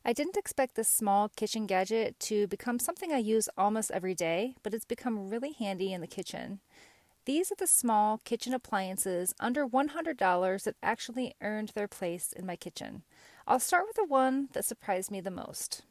I didn't expect this small kitchen gadget to become something I use almost every day, but it's become really handy in the kitchen. These are the small kitchen appliances under $100 that actually earned their place in my kitchen. I'll start with the one that surprised me the most.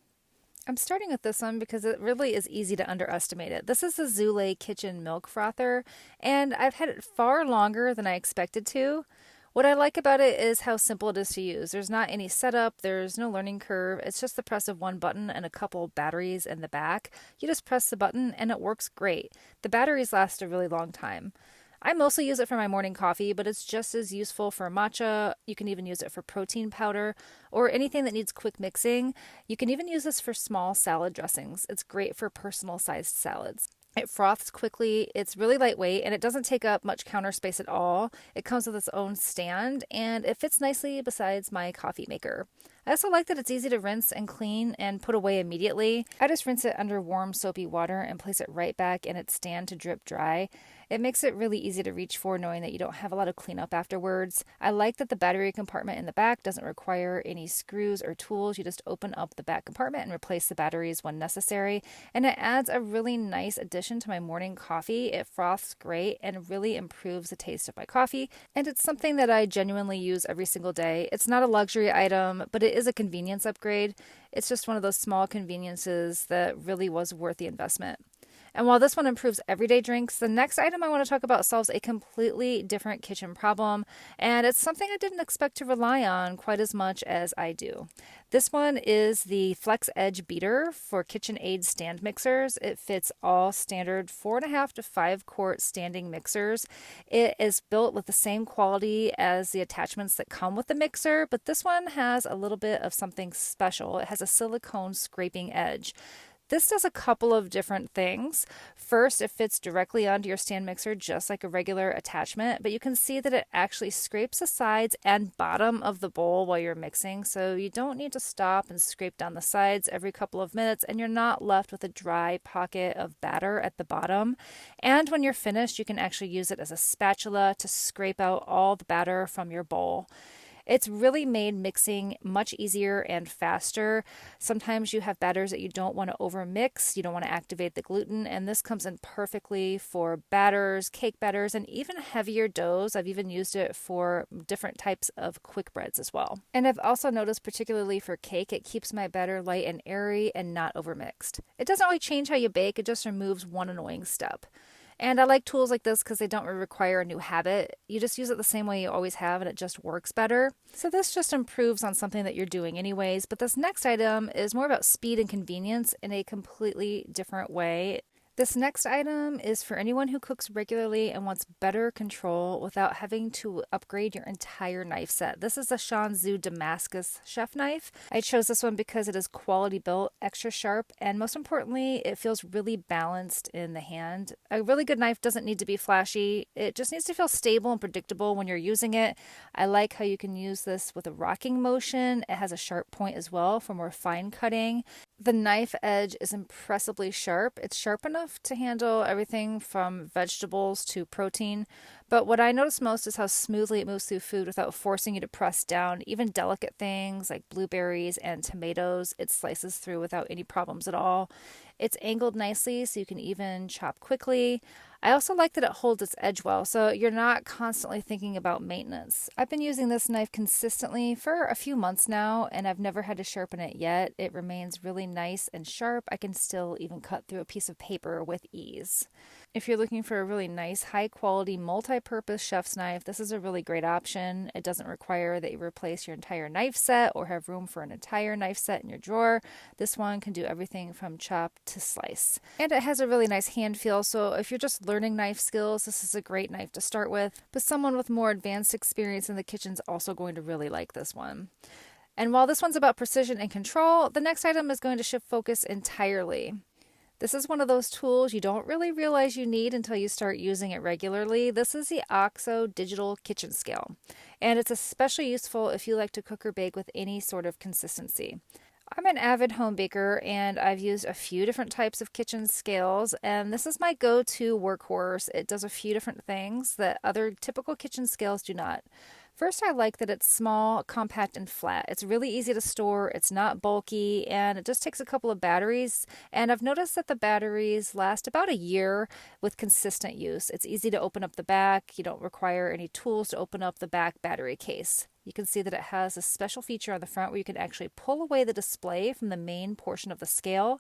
I'm starting with this one because it really is easy to underestimate it. This is the Zule Kitchen Milk Frother, and I've had it far longer than I expected to. What I like about it is how simple it is to use. There's not any setup, there's no learning curve. It's just the press of one button and a couple batteries in the back. You just press the button and it works great. The batteries last a really long time. I mostly use it for my morning coffee, but it's just as useful for matcha. You can even use it for protein powder or anything that needs quick mixing. You can even use this for small salad dressings. It's great for personal sized salads. It froths quickly, it's really lightweight, and it doesn't take up much counter space at all. It comes with its own stand, and it fits nicely besides my coffee maker. I also like that it's easy to rinse and clean and put away immediately. I just rinse it under warm soapy water and place it right back in its stand to drip dry. It makes it really easy to reach for knowing that you don't have a lot of cleanup afterwards. I like that the battery compartment in the back doesn't require any screws or tools. You just open up the back compartment and replace the batteries when necessary. And it adds a really nice addition to my morning coffee. It froths great and really improves the taste of my coffee. And it's something that I genuinely use every single day. It's not a luxury item, but it is a convenience upgrade. It's just one of those small conveniences that really was worth the investment. And while this one improves everyday drinks, the next item I want to talk about solves a completely different kitchen problem, and it's something I didn't expect to rely on quite as much as I do. This one is the Flex Edge Beater for KitchenAid stand mixers. It fits all standard 4.5 to 5 quart standing mixers. It is built with the same quality as the attachments that come with the mixer, but this one has a little bit of something special. It has a silicone scraping edge. This does a couple of different things. First, it fits directly onto your stand mixer just like a regular attachment, but you can see that it actually scrapes the sides and bottom of the bowl while you're mixing, so you don't need to stop and scrape down the sides every couple of minutes, and you're not left with a dry pocket of batter at the bottom. And when you're finished, you can actually use it as a spatula to scrape out all the batter from your bowl. It's really made mixing much easier and faster. Sometimes you have batters that you don't want to overmix, you don't want to activate the gluten, and this comes in perfectly for batters, cake batters, and even heavier doughs. I've even used it for different types of quick breads as well. And I've also noticed, particularly for cake, it keeps my batter light and airy and not overmixed. It doesn't really change how you bake, it just removes one annoying step. And I like tools like this because they don't require a new habit. You just use it the same way you always have and it just works better. So this just improves on something that you're doing anyways. But this next item is more about speed and convenience in a completely different way. This next item is for anyone who cooks regularly and wants better control without having to upgrade your entire knife set. This is the Shanzhou Damascus chef knife. I chose this one because it is quality built, extra sharp, and most importantly, it feels really balanced in the hand. A really good knife doesn't need to be flashy. It just needs to feel stable and predictable when you're using it. I like how you can use this with a rocking motion. It has a sharp point as well for more fine cutting. The knife edge is impressively sharp. It's sharp enough to handle everything from vegetables to protein. But what I notice most is how smoothly it moves through food without forcing you to press down. Even delicate things like blueberries and tomatoes, it slices through without any problems at all. It's angled nicely so you can even chop quickly. I also like that it holds its edge well, so you're not constantly thinking about maintenance. I've been using this knife consistently for a few months now, and I've never had to sharpen it yet. It remains really nice and sharp. I can still even cut through a piece of paper with ease. If you're looking for a really nice, high-quality, multi-purpose chef's knife, this is a really great option. It doesn't require that you replace your entire knife set or have room for an entire knife set in your drawer. This one can do everything from chop to slice. And it has a really nice hand feel, so if you're just learning knife skills, this is a great knife to start with. But someone with more advanced experience in the kitchen is also going to really like this one. And while this one's about precision and control, the next item is going to shift focus entirely. This is one of those tools you don't really realize you need until you start using it regularly. This is the OXO Digital Kitchen Scale, and it's especially useful if you like to cook or bake with any sort of consistency. I'm an avid home baker and I've used a few different types of kitchen scales, and this is my go-to workhorse. It does a few different things that other typical kitchen scales do not. First, I like that it's small, compact, and flat. It's really easy to store, it's not bulky, and it just takes a couple of batteries. And I've noticed that the batteries last about a year with consistent use. It's easy to open up the back. You don't require any tools to open up the back battery case. You can see that it has a special feature on the front where you can actually pull away the display from the main portion of the scale.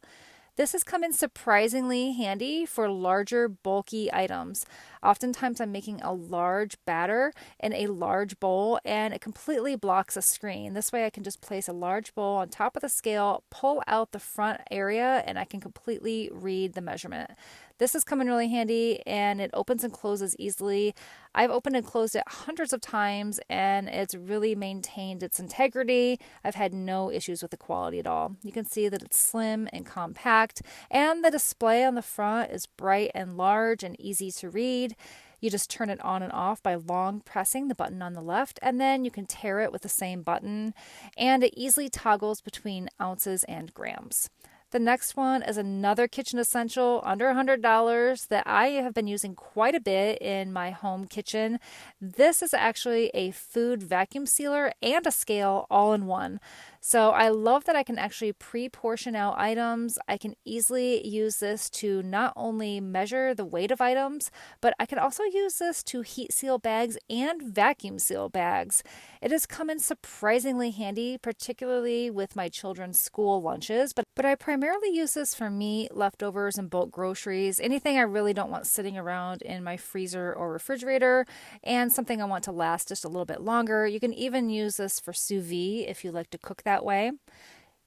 This has come in surprisingly handy for larger, bulky items. Oftentimes, I'm making a large batter in a large bowl and it completely blocks a screen. This way, I can just place a large bowl on top of the scale, pull out the front area, and I can completely read the measurement. This has come in really handy and it opens and closes easily. I've opened and closed it hundreds of times and it's really maintained its integrity. I've had no issues with the quality at all. You can see that it's slim and compact, and the display on the front is bright and large and easy to read. You just turn it on and off by long pressing the button on the left, and then you can tare it with the same button, and it easily toggles between ounces and grams. The next one is another kitchen essential under $100 that I have been using quite a bit in my home kitchen. This is actually a food vacuum sealer and a scale all in one. So I love that I can actually pre-portion out items. I can easily use this to not only measure the weight of items, but I can also use this to heat seal bags and vacuum seal bags. It has come in surprisingly handy, particularly with my children's school lunches, but I primarily use this for meat, leftovers, and bulk groceries, anything I really don't want sitting around in my freezer or refrigerator, and something I want to last just a little bit longer. You can even use this for sous vide if you like to cook that way.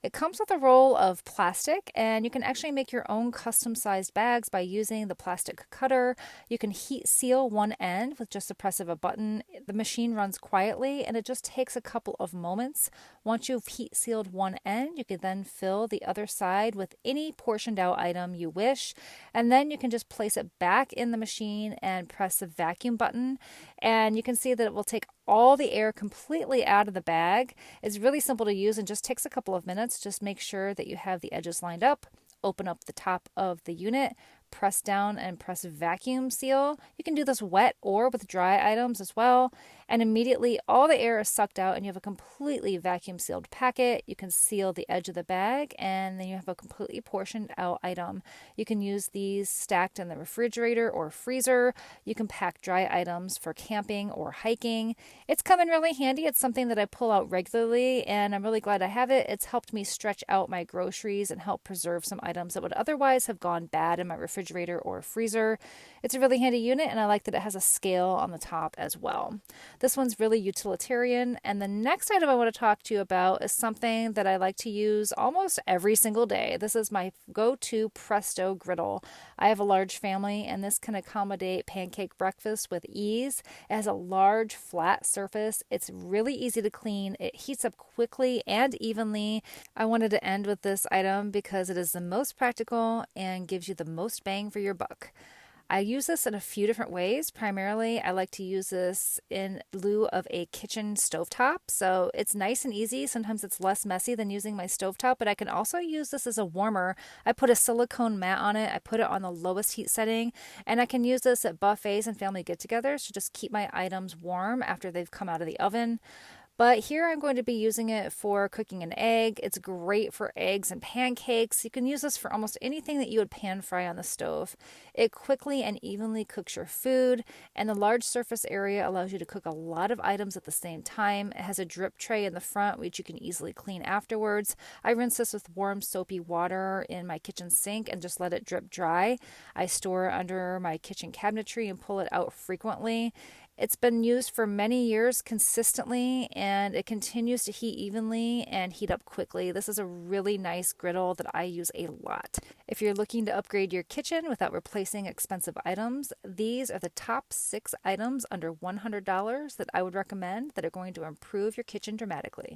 It comes with a roll of plastic, and you can actually make your own custom-sized bags by using the plastic cutter. You can heat seal one end with just the press of a button. The machine runs quietly, and it just takes a couple of moments. Once you've heat sealed one end, you can then fill the other side with any portioned out item you wish, and then you can just place it back in the machine and press the vacuum button, and you can see that it will take all the air completely out of the bag. It's really simple to use and just takes a couple of minutes. Just make sure that you have the edges lined up. Open up the top of the unit, press down and press vacuum seal. You can do this wet or with dry items as well. And immediately all the air is sucked out and you have a completely vacuum sealed packet. You can seal the edge of the bag and then you have a completely portioned out item. You can use these stacked in the refrigerator or freezer. You can pack dry items for camping or hiking. It's come in really handy. It's something that I pull out regularly and I'm really glad I have it. It's helped me stretch out my groceries and help preserve some items that would otherwise have gone bad in my refrigerator or freezer. It's a really handy unit and I like that it has a scale on the top as well. This one's really utilitarian. And the next item I want to talk to you about is something that I like to use almost every single day. This is my go-to Presto griddle. I have a large family and this can accommodate pancake breakfast with ease. It has a large flat surface. It's really easy to clean. It heats up quickly and evenly. I wanted to end with this item because it is the most practical and gives you the most bang for your buck. I use this in a few different ways. Primarily, I like to use this in lieu of a kitchen stovetop. So it's nice and easy. Sometimes it's less messy than using my stovetop, but I can also use this as a warmer. I put a silicone mat on it. I put it on the lowest heat setting, and I can use this at buffets and family get-togethers to just keep my items warm after they've come out of the oven. But here I'm going to be using it for cooking an egg. It's great for eggs and pancakes. You can use this for almost anything that you would pan fry on the stove. It quickly and evenly cooks your food, and the large surface area allows you to cook a lot of items at the same time. It has a drip tray in the front, which you can easily clean afterwards. I rinse this with warm soapy water in my kitchen sink and just let it drip dry. I store it under my kitchen cabinetry and pull it out frequently. It's been used for many years consistently, and it continues to heat evenly and heat up quickly. This is a really nice griddle that I use a lot. If you're looking to upgrade your kitchen without replacing expensive items, these are the top 6 items under $100 that I would recommend that are going to improve your kitchen dramatically.